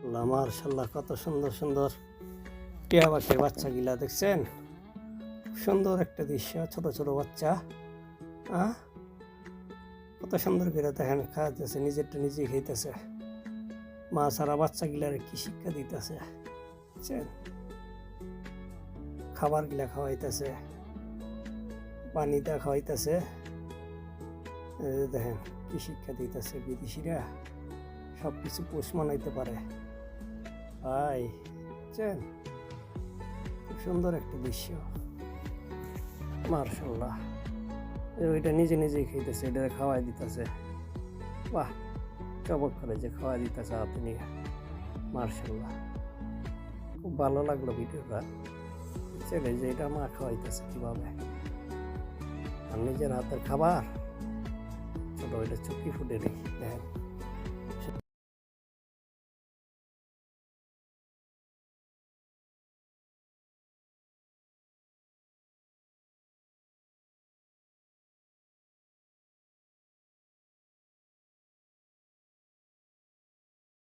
মাশাআল্লাহ, কত সুন্দর সুন্দর টিয়া পাখির বাচ্চাগুলা দেখছেন? সুন্দর একটা দৃশ্য, ছোট ছোট বাচ্চা। কত সুন্দর করে দেখেন, খাওয়াইতেছে, নিজেরটা নিজেই খাইতেছে। মা সারা বাচ্চাগুলার কি শিক্ষা দিতেছে, বুঝছেন? খাবার গিলা খাওয়াইতেছে, পানি দা খাওয়াইতেছে। দেখেন কি শিক্ষা দিতেছে। বিদেশিরা সব কিছু পোষ মানাইতে পারে ভাই, বুঝছেন? খুব সুন্দর একটা দৃশ্য, মাশাআল্লাহ। ওইটা নিজে নিজেই খাইতেছে, এটা খাওয়াই দিতেছে। বাহ, চমক করে যে খাওয়াই দিতেছে হাতে নিয়ে, মাশাআল্লাহ। খুব ভালো লাগলো ভিডিওটা, বুঝছেন? এই যে এটা মা খাওয়াইতেছে কিভাবে, আর নিজের হাতের খাবার। ছোট ওইটা চুকি ফুটে দেখেন।